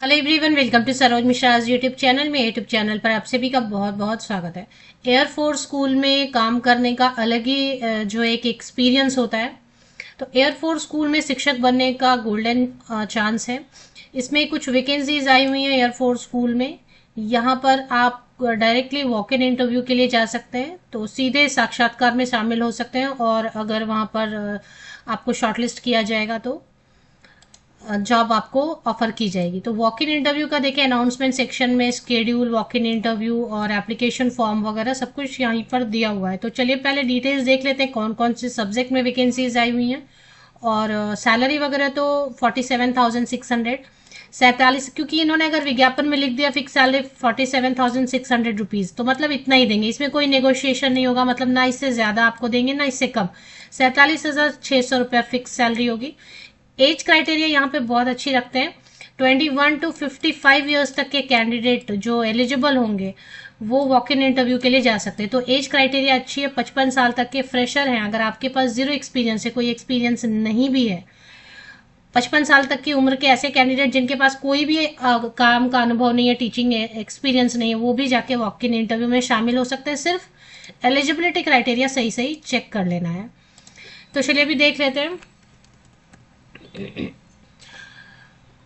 Hello everyone, welcome to Saroj Mishra's YouTube channel में। YouTube channel पर आप सभी का बहुत बहुत स्वागत है। एयरफोर्स स्कूल में काम करने का अलग ही जो एक एक्सपीरियंस होता है। तो एयरफोर्स स्कूल में शिक्षक बनने का गोल्डन चांस है। इसमें कुछ वैकेंसीज आई हुई हैं एयरफोर्स स्कूल में। यहाँ पर आप डायरेक्टली वॉक इन इंटरव्यू के लिए जा सकते हैं, तो सीधे साक्षात्कार में शामिल हो सकते हैं। और अगर वहाँ पर आपको शॉर्टलिस्ट किया जाएगा तो जॉब आपको ऑफर की जाएगी। तो वॉक इन इंटरव्यू का देखिए, अनाउंसमेंट सेक्शन में स्केड्यूल, वॉक इन इंटरव्यू और एप्लीकेशन फॉर्म वगैरह सब कुछ यहीं पर दिया हुआ है। तो चलिए पहले डिटेल्स देख लेते हैं कौन कौन से सब्जेक्ट में वैकेंसीज आई हुई हैं। और सैलरी वगैरह तो 47,600, 47, क्योंकि इन्होंने अगर विज्ञापन में लिख दिया फिक्स सैलरी 47,600 रुपीज, तो मतलब इतना ही देंगे। इसमें कोई नेगोशिएशन नहीं होगा, मतलब ना इससे ज्यादा आपको देंगे ना इससे कम। 47,600 रुपया फिक्स सैलरी होगी। एज क्राइटेरिया यहाँ पे बहुत अच्छी रखते हैं। 21 टू 55 ईयर्स तक के कैंडिडेट जो एलिजिबल होंगे वो वॉक इन इंटरव्यू के लिए जा सकते हैं। तो एज क्राइटेरिया अच्छी है। 55 साल तक के फ्रेशर हैं, अगर आपके पास जीरो एक्सपीरियंस है, कोई एक्सपीरियंस नहीं भी है, 55 साल तक की उम्र के ऐसे कैंडिडेट जिनके पास कोई भी काम का अनुभव नहीं है, टीचिंग एक्सपीरियंस नहीं है, वो भी जाके वॉक इन इंटरव्यू में शामिल हो सकते हैं। सिर्फ एलिजिबिलिटी क्राइटेरिया सही सही चेक कर लेना है। तो चलिए अभी देख लेते हैं।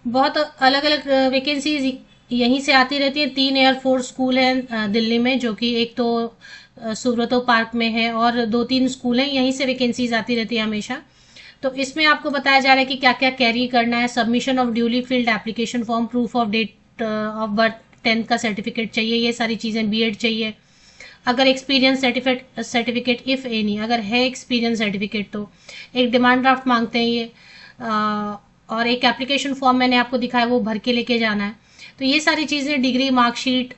बहुत अलग अलग वैकेंसीज यहीं से आती रहती हैं। 3 एयरफोर्स स्कूल हैं दिल्ली में, जो कि एक तो सुब्रतो पार्क में है और 2-3 स्कूल हैं। यहीं से वैकेंसीज आती रहती है हमेशा। तो इसमें आपको बताया जा रहा है कि क्या क्या कैरी करना है। Submission of duly filled application form, proof of date of birth, 10th का सर्टिफिकेट चाहिए, ये सारी चीज़ें, बीएड चाहिए। अगर एक्सपीरियंस सर्टिफिकेट इफ एनी, अगर है एक्सपीरियंस सर्टिफिकेट तो एक डिमांड ड्राफ्ट मांगते हैं ये। और एक एप्लीकेशन फॉर्म मैंने आपको दिखाया, वो भर के लेके जाना है। तो ये सारी चीज़ें, डिग्री, मार्कशीट,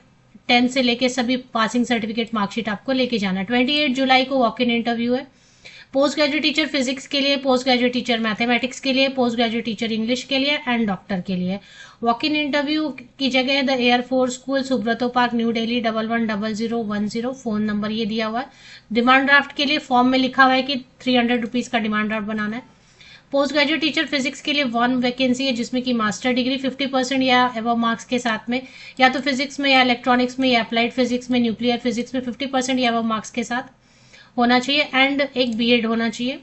10th से लेके सभी पासिंग सर्टिफिकेट, मार्कशीट आपको लेके जाना है। 28 जुलाई को वॉक इन इंटरव्यू है। पोस्ट ग्रेजुएट टीचर फिजिक्स के लिए, पोस्ट ग्रेजुएट टीचर मैथमेटिक्स के लिए, पोस्ट ग्रेजुएट टीचर इंग्लिश के लिए एंड डॉक्टर के लिए। वॉक इन इंटरव्यू की जगह the air force school, Subroto park, new Delhi, 110010। Phone number ये दिया हुआ है। डिमांड ड्राफ्ट के लिए फॉर्म में लिखा हुआ है कि 300 रुपीज का डिमांड ड्राफ्ट बनाना है। पोस्ट ग्रेजुएट टीचर फिजिक्स के लिए 1 वैकेंसी है, जिसमें कि मास्टर डिग्री 50% या एबव मार्क्स के साथ में, या तो फिजिक्स में या इलेक्ट्रॉनिक्स में या अप्लाइड फिजिक्स में, न्यूक्लियर फिजिक्स में 50% या एबव मार्क्स के साथ होना चाहिए एंड एक बीएड होना चाहिए।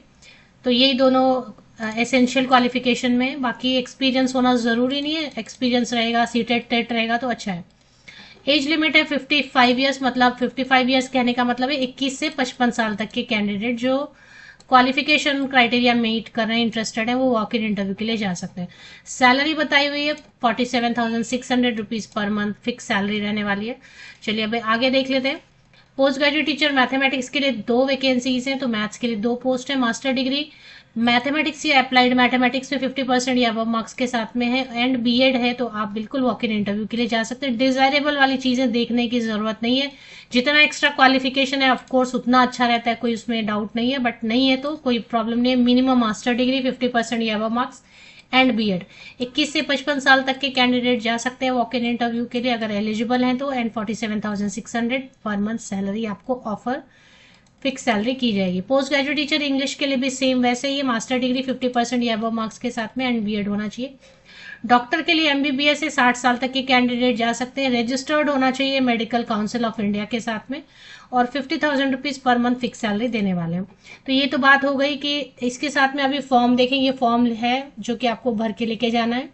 तो यही दोनों एसेंशियल क्वालिफिकेशन में। बाकी एक्सपीरियंस होना जरूरी नहीं है, एक्सपीरियंस रहेगा, सीटेट टेट रहेगा तो अच्छा है। एज लिमिट है 55 ईयर्स, मतलब 55 ईयर्स कहने का मतलब है 21 से 55 साल तक के कैंडिडेट जो क्वालिफिकेशन क्राइटेरिया मीट कर रहे हैं, इंटरेस्टेड है, वो वॉक इन इंटरव्यू के लिए जा सकते हैं। सैलरी बताई हुई है 47,600 rupees per month fix salary रहने वाली है। चलिए अब आगे देख लेते हैं। पोस्ट ग्रेजुएट टीचर मैथमेटिक्स के लिए 2 वैकेंसीज हैं, तो मैथ्स के लिए 2 पोस्ट है। मास्टर डिग्री मैथमेटिक्स या अप्लाइड मैथमेटिक्स में 50% या अब मार्क्स के साथ में है एंड बीएड है, तो आप बिल्कुल वॉक इन इंटरव्यू के लिए जा सकते हैं। डिजायरेबल वाली चीजें देखने की जरूरत नहीं है, जितना एक्स्ट्रा क्वालिफिकेशन है ऑफकोर्स उतना अच्छा रहता है, कोई उसमें डाउट नहीं है, बट नहीं है तो कोई प्रॉब्लम नहीं है। मिनिमम मास्टर डिग्री, 50% या अब मार्क्स एंड बीएड। 21 से 55 साल तक के कैंडिडेट जा सकते हैं वॉक इन इंटरव्यू के लिए अगर एलिजिबल हैं तो। एंड 47,600 पर मंथ सैलरी आपको ऑफर फिक्स सैलरी की जाएगी। पोस्ट ग्रेजुएट टीचर इंग्लिश के लिए भी सेम वैसे ही, मास्टर डिग्री 50% या अबव मार्क्स के साथ में एंड बीएड होना चाहिए। डॉक्टर के लिए एमबीबीएस से 60 साल तक के कैंडिडेट जा सकते हैं। रजिस्टर्ड होना चाहिए मेडिकल काउंसिल ऑफ इंडिया के साथ में और 50,000 rupees per month fix salary देने वाले हैं। तो ये तो बात हो गई कि इसके साथ में अभी फॉर्म देखेंगे। फॉर्म है जो कि आपको भर के लेके जाना है।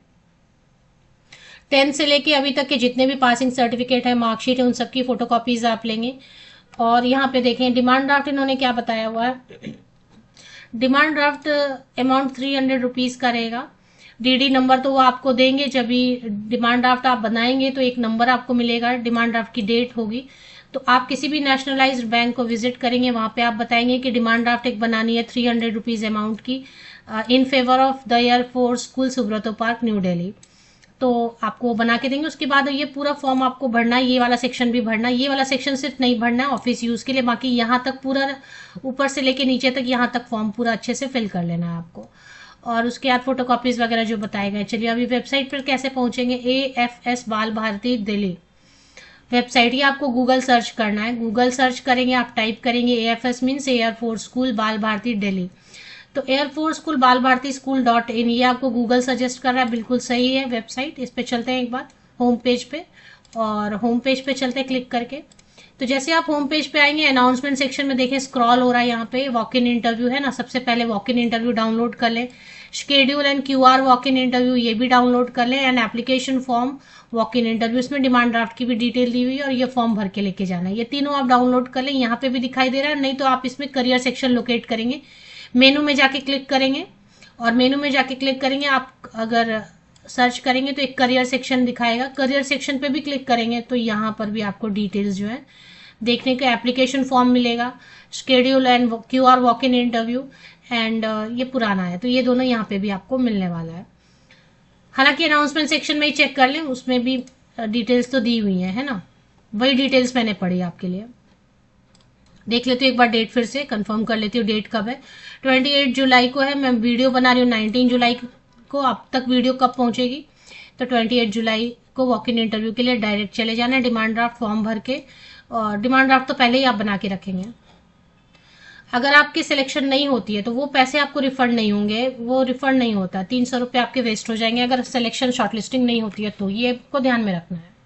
10th से लेके अभी तक के जितने भी पासिंग सर्टिफिकेट है, मार्कशीट है, उन सबकी फोटोकॉपीज आप लेंगे। और यहाँ पे देखें डिमांड ड्राफ्ट इन्होंने क्या बताया हुआ है। डिमांड ड्राफ्ट अमाउंट 300 रुपीज का रहेगा। डीडी नंबर तो वो आपको देंगे, जब भी डिमांड ड्राफ्ट आप बनाएंगे तो एक नंबर आपको मिलेगा, डिमांड ड्राफ्ट की डेट होगी। तो आप किसी भी नेशनलाइज्ड बैंक को विजिट करेंगे, वहां पे आप बताएंगे कि डिमांड ड्राफ्ट एक बनानी है 300 रुपीज अमाउंट की in favour of the air force school, Subroto park, new Delhi. तो आपको बना के देंगे। उसके बाद ये पूरा फॉर्म आपको भरना है, ये वाला सेक्शन भी भरना है। ये वाला सेक्शन सिर्फ नहीं भरना है ऑफिस यूज के लिए, बाकी यहाँ तक पूरा ऊपर से लेके नीचे तक यहाँ तक फॉर्म पूरा अच्छे से फिल कर लेना है आपको। और उसके बाद फोटोकॉपीज वगैरह जो बताए गए। चलिए अभी वेबसाइट पर कैसे पहुंचेंगे। AFS बाल भारती दिल्ली वेबसाइट, ये आपको गूगल सर्च करना है। गूगल सर्च करेंगे, आप टाइप करेंगे AFS मीन्स एयरफोर्स स्कूल बाल भारती दिल्ली। तो एयरफोर्स स्कूल बाल भारती स्कूल .in ये आपको गूगल सजेस्ट कर रहा है, बिल्कुल सही है वेबसाइट। इस पे चलते हैं एक बार होम पेज पे, और होम पेज पे चलते हैं क्लिक करके। तो जैसे आप होम पेज पे आएंगे, अनाउंसमेंट सेक्शन में देखें स्क्रॉल हो रहा है यहाँ पे, वॉक इन इंटरव्यू है ना, सबसे पहले वॉक इन इंटरव्यू डाउनलोड कर लें। Schedule and QR walk in interview ये भी डाउनलोड कर लें, and application form walk in interview, इसमें डिमांड ड्राफ्ट की भी डिटेल दी हुई है और ये फॉर्म भर के लेके जाना है। ये तीनों आप डाउनलोड कर लें, यहाँ पे भी दिखाई दे रहा है, नहीं तो आप इसमें करियर सेक्शन लोकेट करेंगे, मेनू में जाके क्लिक करेंगे, और मेनू में जाके क्लिक करेंगे, आप अगर सर्च करेंगे तो एक करियर सेक्शन दिखाएगा, करियर सेक्शन पे भी क्लिक करेंगे तो यहाँ पर भी आपको डिटेल्स जो है देखने को एप्लीकेशन फॉर्म मिलेगा, schedule and QR walk in interview, and ये पुराना है तो ये दोनों यहाँ पे भी आपको मिलने वाला है। हालांकि अनाउंसमेंट सेक्शन में ही चेक कर लें, उसमें भी डिटेल्स तो दी हुई है ना, वही डिटेल्स मैंने पढ़ी आपके लिए। देख लेती हूँ एक बार डेट, फिर से कंफर्म कर लेती हूँ डेट कब है। 28 जुलाई को है, मैं वीडियो बना रही हूँ 19 जुलाई को, अब तक वीडियो कब पहुंचेगी तो 28 जुलाई को वॉक इन इंटरव्यू के लिए डायरेक्ट चले जाना है, डिमांड ड्राफ्ट फॉर्म भर के, और डिमांड ड्राफ्ट तो पहले ही आप बना के रखेंगे। अगर आपकी सिलेक्शन नहीं होती है तो वो पैसे आपको रिफंड नहीं होंगे, वो रिफंड नहीं होता, 300 रुपये आपके वेस्ट हो जाएंगे अगर सिलेक्शन शॉर्टलिस्टिंग नहीं होती है तो, ये आपको ध्यान में रखना है।